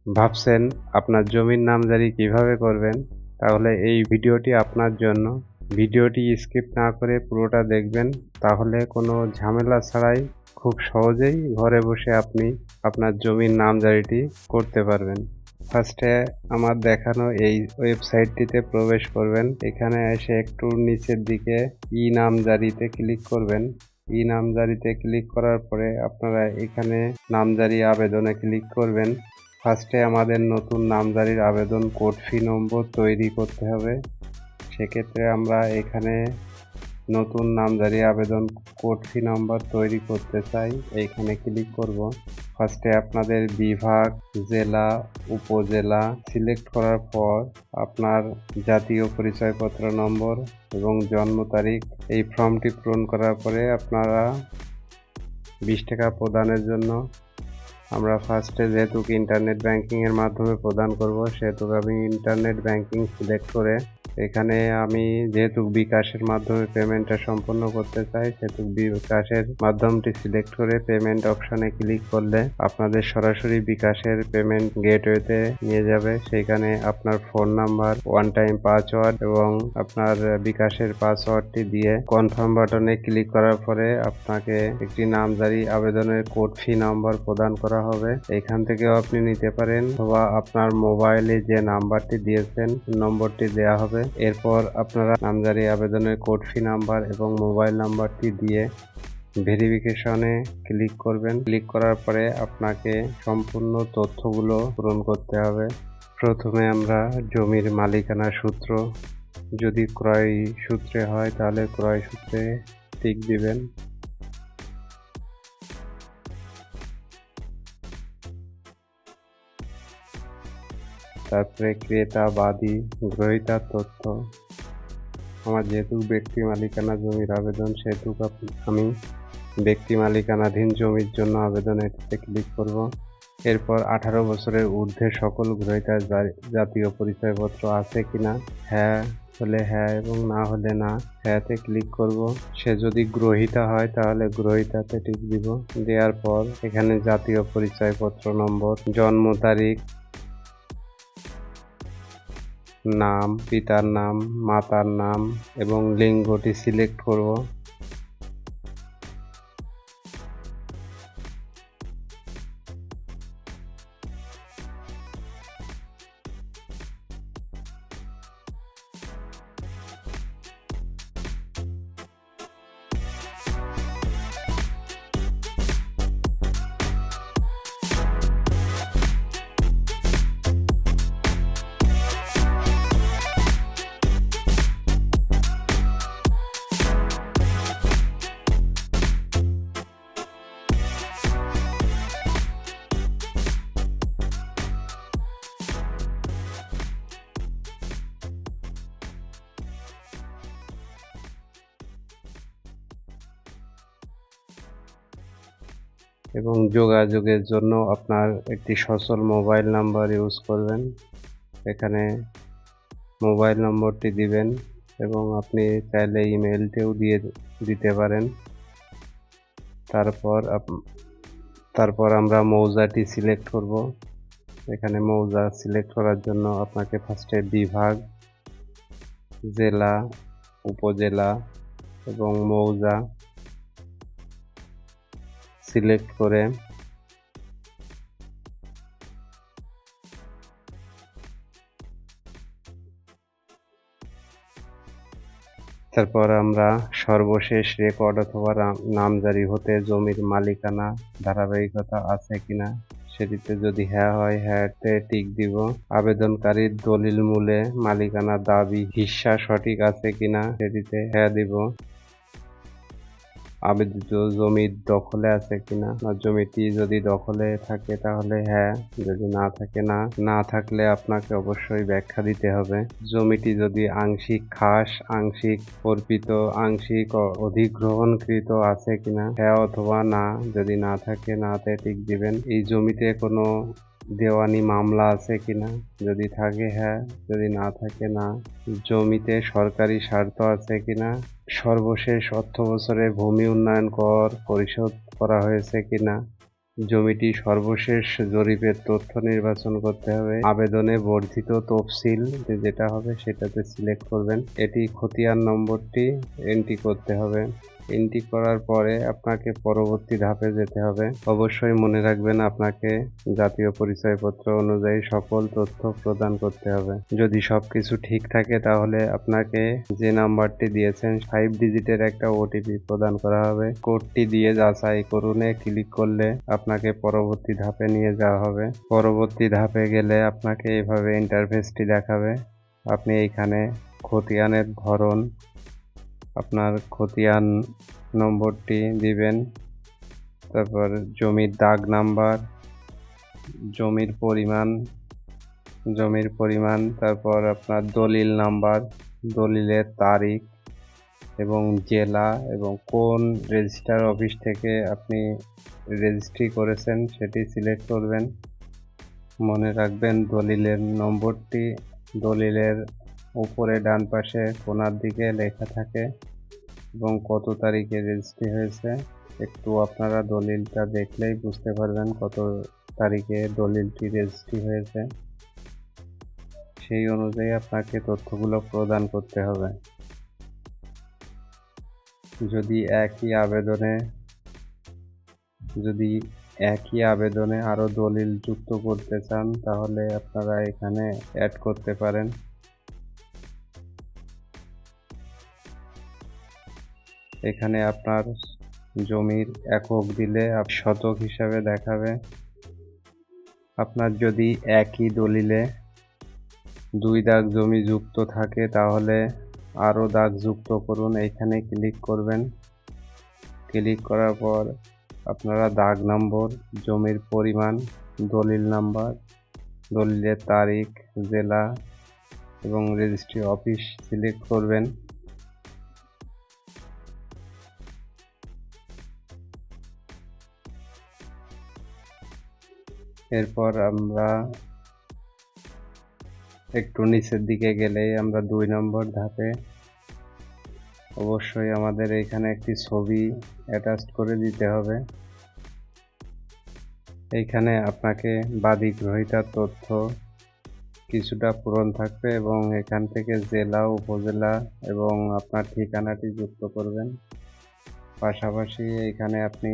ভাবছেন আপনার জমির নামজারি কিভাবে করবেন? তাহলে এই ভিডিওটি আপনার জন্য। ভিডিওটি স্কিপ না করে পুরোটা দেখবেন, তাহলে কোনো ঝামেলা ছাড়াই খুব সহজেই ঘরে বসে আপনি আপনার জমির নামজারিটি করতে পারবেন। ফার্স্টে আমার দেখানো এই ওয়েবসাইটটিতে প্রবেশ করবেন। এখানে এসে একটু নিচের দিকে নামজারিতে ক্লিক করবেন। নামজারিতে ক্লিক করার পরে আপনারা এখানে নামজারি আবেদনে ক্লিক করবেন। ফার্স্টে আমাদের নতুন নামজারির আবেদন কোড ফি নম্বর তৈরি করতে হবে। সেক্ষেত্রে আমরা এখানে নতুন নামজারি আবেদন কোড ফি নম্বর তৈরি করতে চাই, এইখানে ক্লিক করব। ফার্স্টে আপনাদের বিভাগ, জেলা, উপজেলা সিলেক্ট করার পর আপনার জাতীয় পরিচয়পত্র নম্বর এবং জন্ম তারিখ এই ফর্মটি পূরণ করার পরে আপনারা 20 টাকা প্রদানের জন্য আমরা ফার্স্টে যেহেতু ইন্টারনেট ব্যাংকিংয়ের মাধ্যমে প্রদান করব, সেহেতু আমি ইন্টারনেট ব্যাংকিং সিলেক্ট করে এখানে আমি যেহেতু বিকাশের মাধ্যমে পেমেন্টটা সম্পন্ন করতে চাই, সেহেতু বিকাশের মাধ্যমটি সিলেক্ট করে পেমেন্ট অপশনে ক্লিক করলে আপনাদের সরাসরি বিকাশের পেমেন্ট গেটওয়েতে নিয়ে যাবে। সেখানে আপনার phone number, one time password এবং আপনার বিকাশের পাসওয়ার্ডটি দিয়ে কনফার্ম বাটনে ক্লিক করার পরে আপনাকে একটি নামজারি আবেদনের কোড ফি নাম্বার প্রদান করা হবে। এখান থেকেও আপনি নিতে পারেন, অথবা আপনার মোবাইলে যে নাম্বারটি দিয়েছেন নম্বরটি দেয়া হবে। এরপর আপনারা নামজারি আবেদনের কোড ফি নাম্বার এবং মোবাইল নাম্বারটি দিয়ে ভেরিফিকেশনে ক্লিক করবেন। ক্লিক করার পরে আপনাকে সম্পূর্ণ তথ্যগুলো পূরণ করতে হবে। প্রথমে আমরা জমির মালিকানা সূত্র, যদি ক্রয় সূত্রে হয় তাহলে ক্রয় সূত্রে টিক দিবেন। তারপরে ক্রেতা, বাদী, গ্রহীতার তথ্য। আমার যেহেতু ব্যক্তি মালিকানা জমির আবেদন, সেহেতু আমি ব্যক্তি মালিকানাধীন জমির জন্য আবেদন এটিতে ক্লিক করব। এরপর 18 বছরের ঊর্ধ্বে সকল গ্রহীতার জাতীয় পরিচয়পত্র আছে কিনা, হ্যাঁ হলে হ্যাঁ এবং না হলে না। হ্যাঁতে ক্লিক করব। সে যদি গ্রহীতা হয় তাহলে গ্রহীতাতে টিক দিব। দেওয়ার পর এখানে জাতীয় পরিচয়পত্র নম্বর, জন্ম তারিখ, নাম, পিতার নাম, মাতার নাম এবং লিঙ্গটি সিলেক্ট করব। এবং যোগাযোগের জন্য আপনার একটি সচল মোবাইল নাম্বার ইউজ করবেন। এখানে মোবাইল নম্বরটি দিবেন এবং আপনি চাইলে ইমেলটিও দিতে পারেন। তারপর আমরা মৌজাটি সিলেক্ট করব। এখানে মৌজা সিলেক্ট করার জন্য আপনাকে ফার্স্টে বিভাগ, জেলা, উপজেলা এবং মৌজা সিলেক্ট করে তারপর আমরা সর্বশেষ রেকর্ড অথবা নামজারি হতে জমির মালিকানা ধারাবাহিকতা আছে কিনা সেটিতে যদি হ্যাঁ হয় হ্যাঁতে টিক দিব। আবেদনকারীর দলিল মূলে মালিকানা দাবি হিস্সা সঠিক আছে কিনা সেটিতে হ্যাঁ দিব। আবেদিত জমি দখলে আছে কিনা, জমিটি যদি দখলে থাকে তাহলে হ্যাঁ, যদি না থাকে না। না থাকলে আপনাকে অবশ্যই ব্যাখ্যা দিতে হবে। জমিটি যদি আংশিক খাস, আংশিক অর্পিত, আংশিক অধিগ্রহণকৃত আছে কিনা, হ্যাঁ অথবা না। যদি না থাকে নাতে টিক দিবেন। এই জমিতে কোনো দেওয়ানি মামলা আছে কিনা, যদি থাকে হ্যাঁ, যদি না থাকে না। জমিতে সরকারি স্বার্থ আছে কিনা, সর্বশেষ অর্থবছরে ভূমি উন্নয়ন কর পরিশোধ করা হয়েছে কিনা, জমিটি সর্বশেষ জরিপের তথ্য নির্বাচন করতে হবে। আবেদনে বর্ধিত তফসিল যেটা হবে সেটাতে সিলেক্ট করবেন। এটি খতিয়ান নম্বরটি এন্ট্রি করতে হবে। এন্ট্রি করার পরে আপনাকে পরবর্তী ধাপে যেতে হবে। অবশ্যই মনে রাখবেন আপনাকে জাতীয় পরিচয়পত্র অনুযায়ী সকল তথ্য প্রদান করতে হবে। যদি সবকিছু ঠিক থাকে তাহলে আপনাকে যে নাম্বারটি দিয়েছেন 5 ডিজিটের একটা ওটিপি প্রদান করা হবে। কোডটি দিয়ে যাচাই করুনে ক্লিক করলে আপনাকে পরবর্তী ধাপে নিয়ে যাওয়া হবে। পরবর্তী ধাপে গেলে আপনাকে এইভাবে ইন্টারফেসটি দেখাবে। আপনি এইখানে খতিয়ানের ধরন, আপনার খতিয়ান নম্বরটি দিবেন, তারপর জমির দাগ নাম্বার, জমির পরিমাণ, তারপর আপনার দলিল নাম্বার, দলিলের তারিখ এবং জেলা এবং কোন রেজিস্ট্রার অফিস থেকে আপনি রেজিস্ট্রি করেছেন সেটি সিলেক্ট করবেন। মনে রাখবেন দলিলের নম্বরটি দলিলের উপরে ডান পাশে কোণার দিকে লেখা থাকে এবং কত তারিখে রেজিস্ট্রি হয়েছে। একটু আপনারা দলিলটা দেখলেই বুঝতে পারবেন কত তারিখে দলিলটি রেজিস্ট্রি হয়েছে। সেই অনুযায়ী আপনাকে তথ্যগুলো প্রদান করতে হবে। যদি একই আবেদনে আরও দলিল যুক্ত করতে চান তাহলে আপনারা এখানে অ্যাড করতে পারেন। এখানে আপনার জমির একক দিলে শতক হিসাবে দেখাবে। আপনার যদি একই দলিলে 2 দাগ জমি যুক্ত থাকে তাহলে আরও দাগ যুক্ত করুন। এইখানে ক্লিক করবেন। ক্লিক করার পর আপনারা দাগ নম্বর, জমির পরিমাণ, দলিল নাম্বার, দলিলের তারিখ, জেলা এবং রেজিস্ট্রি অফিস সিলেক্ট করবেন। এরপর আমরা একটু নিচের দিকে গেলেই আমরা 2 নম্বর ধাপে অবশ্যই আমাদের এখানে একটি ছবি অ্যাটাচ করে দিতে হবে। এইখানে আপনাকে বাদী গ্রহীতার তথ্য কিছুটা পূরণ থাকবে এবং এখান থেকে জেলা, উপজেলা এবং আপনার ঠিকানাটি যুক্ত করবেন। পাশাপাশি এখানে আপনি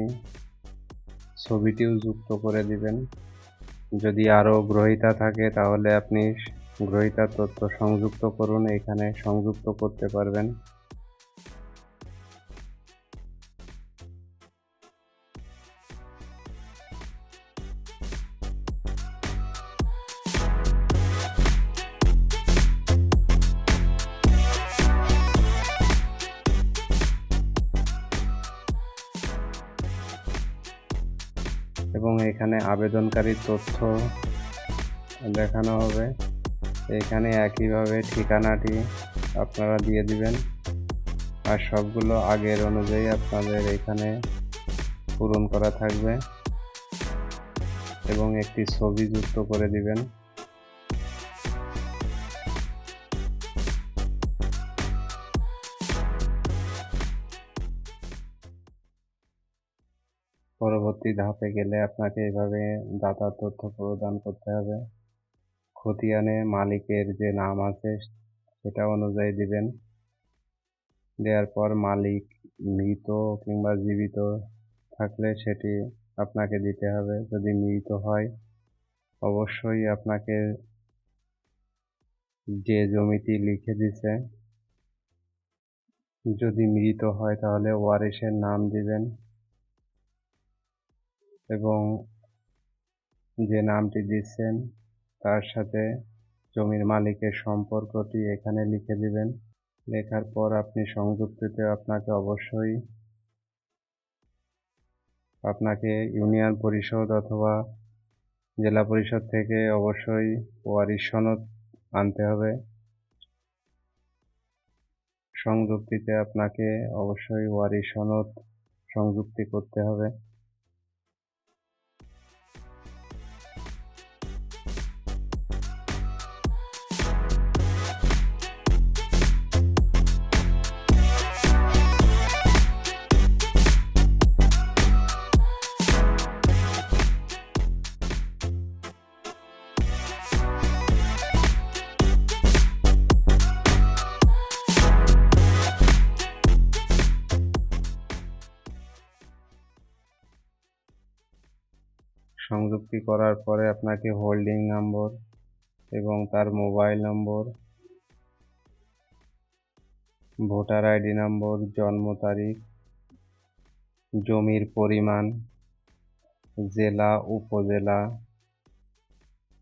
ছবিটিও যুক্ত করে দিবেন। যদি আরও গ্রহীতা থাকে তাহলে আপনি গ্রহীতার তথ্য সংযুক্ত করুন, এখানে সংযুক্ত করতে পারবেন। এবং এখানে আবেদনকারীর তথ্য দেখানো হবে। এখানে একইভাবে ঠিকানাটি আপনারা দিয়ে দিবেন আর সবগুলো আগের অনুযায়ী আপনাদের এখানে পূরণ করা থাকবে এবং একটি ছবি যুক্ত করে দিবেন। পরবর্তী ধাপে গেলে আপনাকে এভাবে দাতার তথ্য প্রদান করতে হবে। খতিয়ানে মালিকের যে নাম আছে সেটা অনুযায়ী দিবেন। দেওয়ার পর মালিক মৃত কিংবা জীবিত থাকলে সেটি আপনাকে দিতে হবে। যদি মৃত হয় অবশ্যই আপনাকে যে জমিটি লিখে দিছে, যদি মৃত হয় তাহলে ওয়ারিশের নাম দিবেন এবং যে নামটি দিচ্ছেন তার সাথে জমির মালিকের সম্পর্কটি এখানে লিখে দিবেন। লেখার পর আপনি সংযুক্তিতে আপনাকে ইউনিয়ন পরিষদ অথবা জেলা পরিষদ থেকে অবশ্যই ওয়ারিশ সনদ আনতে হবে। সংযুক্তিতে আপনাকে অবশ্যই ওয়ারিশ সনদ সংযুক্তি করতে হবে। সংযুক্তি করার পরে আপনাকে হোল্ডিং নম্বর এবং তার মোবাইল নম্বর, ভোটার আইডি নম্বর, জন্ম তারিখ, জমির পরিমাণ, জেলা, উপজেলা,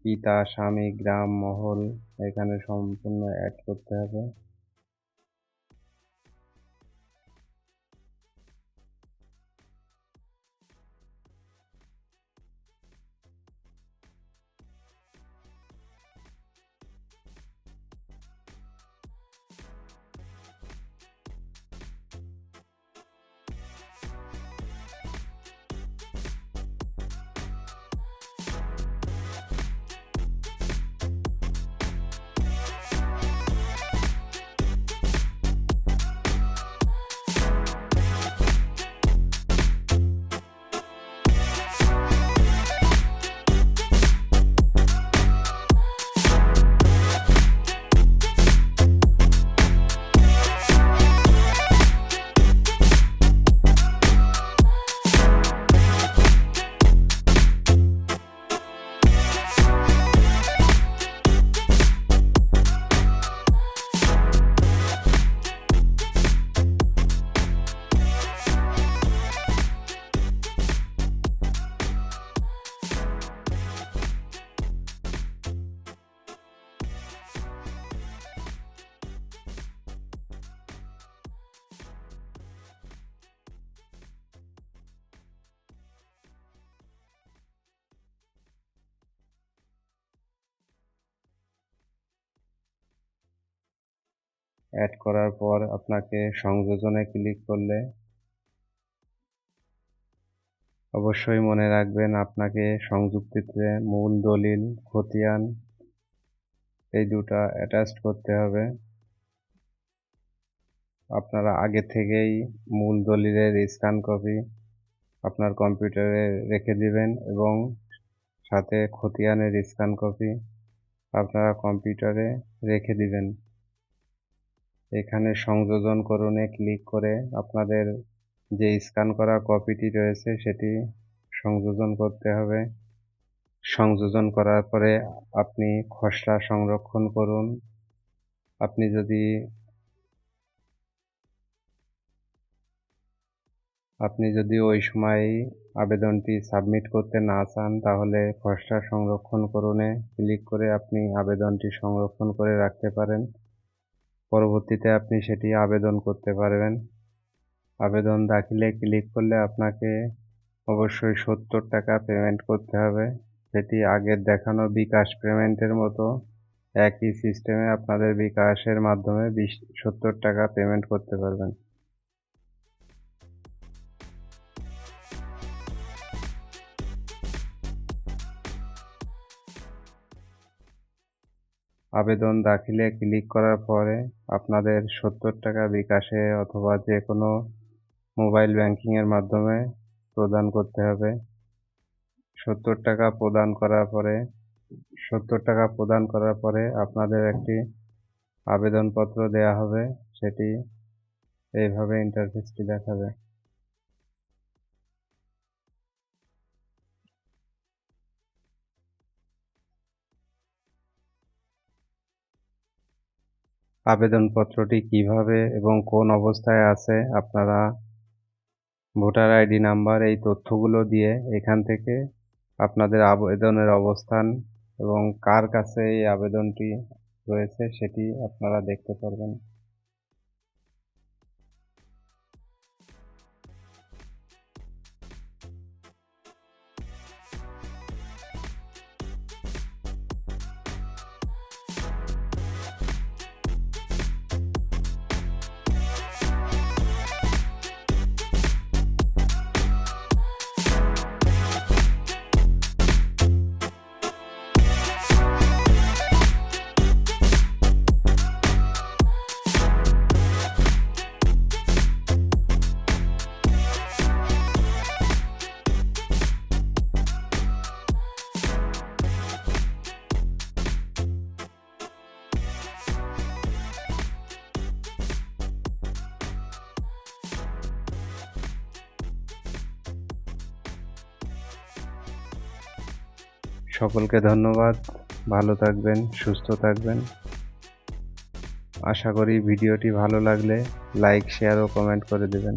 পিতা, স্বামী, গ্রাম, মহল এখানে সম্পূর্ণ অ্যাড করতে হবে। অ্যাড করার পর আপনাকে সংযোজনে ক্লিক করলে অবশ্যই মনে রাখবেন আপনাকে সংযুক্তিতে মূল দলিল, খতিয়ান এই দুটো অ্যাটাচ করতে হবে। আপনারা আগে থেকেই মূল দলিলের স্ক্যান কপি আপনার কম্পিউটারে রেখে দিবেন এবং সাথে খতিয়ানের স্ক্যান কপি আপনারা কম্পিউটারে রেখে দিবেন। এখানে সংযোজন করণে ক্লিক করে আপনাদের যে স্ক্যান করা কপিটি রয়েছে সেটি সংযোজন করতে হবে। সংযোজন করার পরে আপনি খসড়া সংরক্ষণ করুন। আপনি যদি ওই সময় আবেদনটি সাবমিট করতে না চান তাহলে খসড়া সংরক্ষণ করণে ক্লিক করে আপনি আবেদনটি সংরক্ষণ করে রাখতে পারেন। পরবর্তীতে আপনি সেটি আবেদন করতে পারবেন। আবেদন দাখিলে ক্লিক করলে আপনাকে অবশ্যই 70 টাকা পেমেন্ট করতে হবে। সেটি আগের দেখানো বিকাশ পেমেন্টের মতো একই সিস্টেমে আপনাদের বিকাশের মাধ্যমে 70 টাকা পেমেন্ট করতে পারবেন। আবেদন দাখিলে ক্লিক করার পরে আপনাদের 70 টাকা বিকাশে অথবা যে কোনো মোবাইল ব্যাংকিংয়ের মাধ্যমে প্রদান করতে হবে। 70 টাকা প্রদান করার পরে আপনাদের একটি আবেদনপত্র দেয়া হবে। সেটি এইভাবে ইন্টারফেসটি দেখাবে। আবেদনপত্রটি কিভাবে এবং কোন অবস্থায় আছে আপনারা ভোটার আইডি নাম্বার এই তথ্যগুলো দিয়ে এখান থেকে আপনাদের আবেদনের অবস্থান এবং কার কাছে এই আবেদনটি রয়েছে সেটি আপনারা দেখতে পারবেন। সকলকে ধন্যবাদ। ভালো থাকবেন, সুস্থ থাকবেন। আশা করি ভিডিওটি ভালো লাগলে লাইক, শেয়ার ও কমেন্ট করে দেবেন।